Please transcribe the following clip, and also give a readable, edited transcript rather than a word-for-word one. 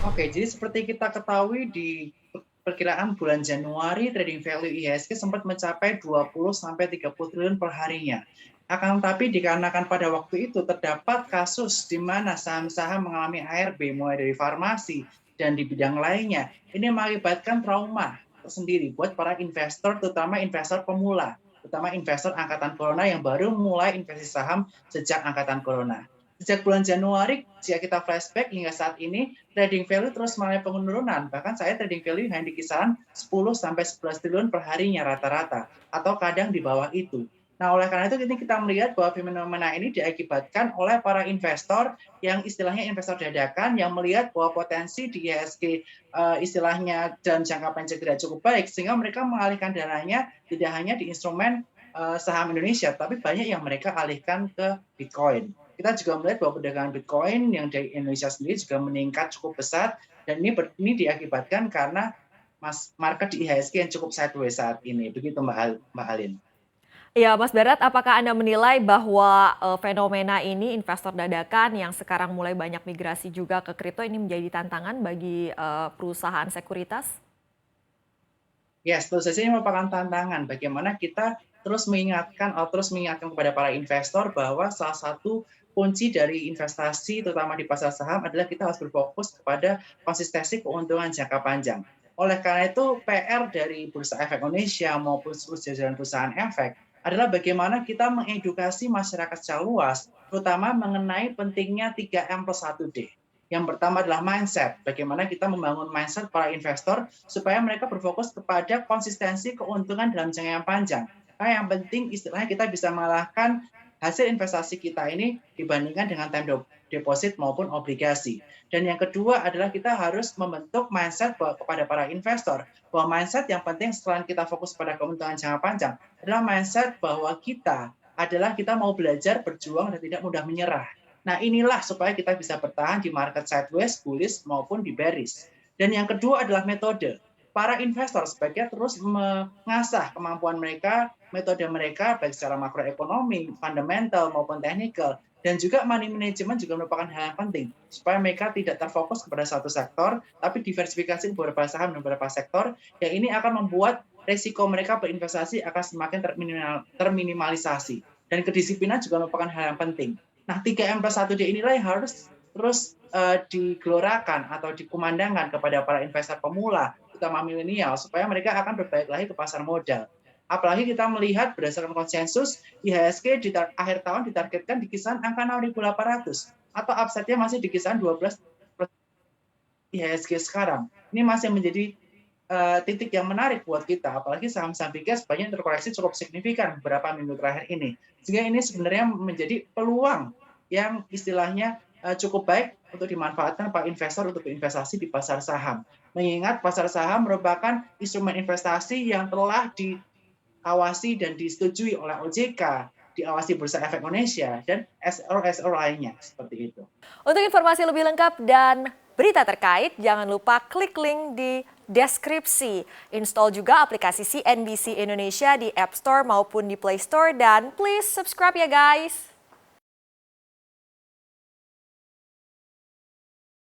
Oke, jadi seperti kita ketahui di perkiraan bulan Januari trading value IHSG sempat mencapai 20 sampai 30 triliun per harinya. Akan tetapi dikarenakan pada waktu itu terdapat kasus di mana saham-saham mengalami ARB mulai dari farmasi dan di bidang lainnya, ini mengakibatkan trauma tersendiri buat para investor, terutama investor pemula, terutama investor angkatan corona yang baru mulai investasi saham sejak angkatan corona. Sejak bulan Januari, jika kita flashback hingga saat ini, trading value terus mengalami penurunan. Bahkan saya trading value hanya di kisaran 10 sampai 11 triliun per harinya rata-rata, atau kadang di bawah itu. Nah, oleh karena itu ini kita melihat bahwa fenomena ini diakibatkan oleh para investor yang istilahnya investor dadakan yang melihat bahwa potensi di IHSG istilahnya dalam jangka panjang tidak cukup baik, sehingga mereka mengalihkan dananya tidak hanya di instrumen saham Indonesia, tapi banyak yang mereka alihkan ke Bitcoin. Kita juga melihat bahwa perdagangan Bitcoin yang dari Indonesia sendiri juga meningkat cukup besar, dan ini diakibatkan karena market di IHSG yang cukup sideways saat ini. Begitu Mbak Alin. Ya, Mas Berat, apakah Anda menilai bahwa fenomena ini investor dadakan yang sekarang mulai banyak migrasi juga ke kripto ini menjadi tantangan bagi perusahaan sekuritas? Ya, tentu saja ini merupakan tantangan bagaimana kita terus mengingatkan kepada para investor bahwa salah satu kunci dari investasi terutama di pasar saham adalah kita harus berfokus kepada konsistensi keuntungan jangka panjang. Oleh karena itu, PR dari Bursa Efek Indonesia maupun seluruh jajaran perusahaan efek adalah bagaimana kita mengedukasi masyarakat secara luas, terutama mengenai pentingnya 3M+1D. Yang pertama adalah mindset, bagaimana kita membangun mindset para investor supaya mereka berfokus kepada konsistensi keuntungan dalam jangka yang panjang. Karena yang penting istilahnya kita bisa mengalahkan hasil investasi kita ini dibandingkan dengan time deposit maupun obligasi. Dan yang kedua adalah kita harus membentuk mindset kepada para investor, bahwa mindset yang penting setelah kita fokus pada keuntungan jangka panjang adalah mindset bahwa kita mau belajar, berjuang, dan tidak mudah menyerah. Nah, inilah supaya kita bisa bertahan di market sideways, bullish, maupun di bearish. Dan yang kedua adalah metode. Para investor sebaiknya terus mengasah kemampuan mereka, metode mereka, baik secara makroekonomi, fundamental, maupun technical. Dan juga money management juga merupakan hal yang penting, supaya mereka tidak terfokus kepada satu sektor, tapi diversifikasi beberapa saham dan beberapa sektor, yang ini akan membuat resiko mereka berinvestasi akan semakin terminimalisasi. Dan kedisiplinan juga merupakan hal yang penting. Nah, 3M+1D inilah yang harus terus digelorakan atau dikumandangkan kepada para investor pemula, terutama milenial, supaya mereka akan berbalik lagi ke pasar modal. Apalagi kita melihat berdasarkan konsensus, IHSG di akhir tahun ditargetkan di kisaran angka 6.800, atau upside-nya masih di kisaran 12 IHSG sekarang. Ini masih menjadi titik yang menarik buat kita, apalagi saham-saham big cap banyak terkoreksi cukup signifikan beberapa minggu terakhir ini. Sehingga ini sebenarnya menjadi peluang yang istilahnya cukup baik untuk dimanfaatkan para investor untuk berinvestasi di pasar saham. Mengingat pasar saham merupakan instrumen investasi yang telah diawasi dan disetujui oleh OJK, diawasi Bursa Efek Indonesia, dan SR-SR lainnya, seperti itu. Untuk informasi lebih lengkap dan berita terkait, jangan lupa klik link di deskripsi. Install juga aplikasi CNBC Indonesia di App Store maupun di Play Store, dan please subscribe ya guys.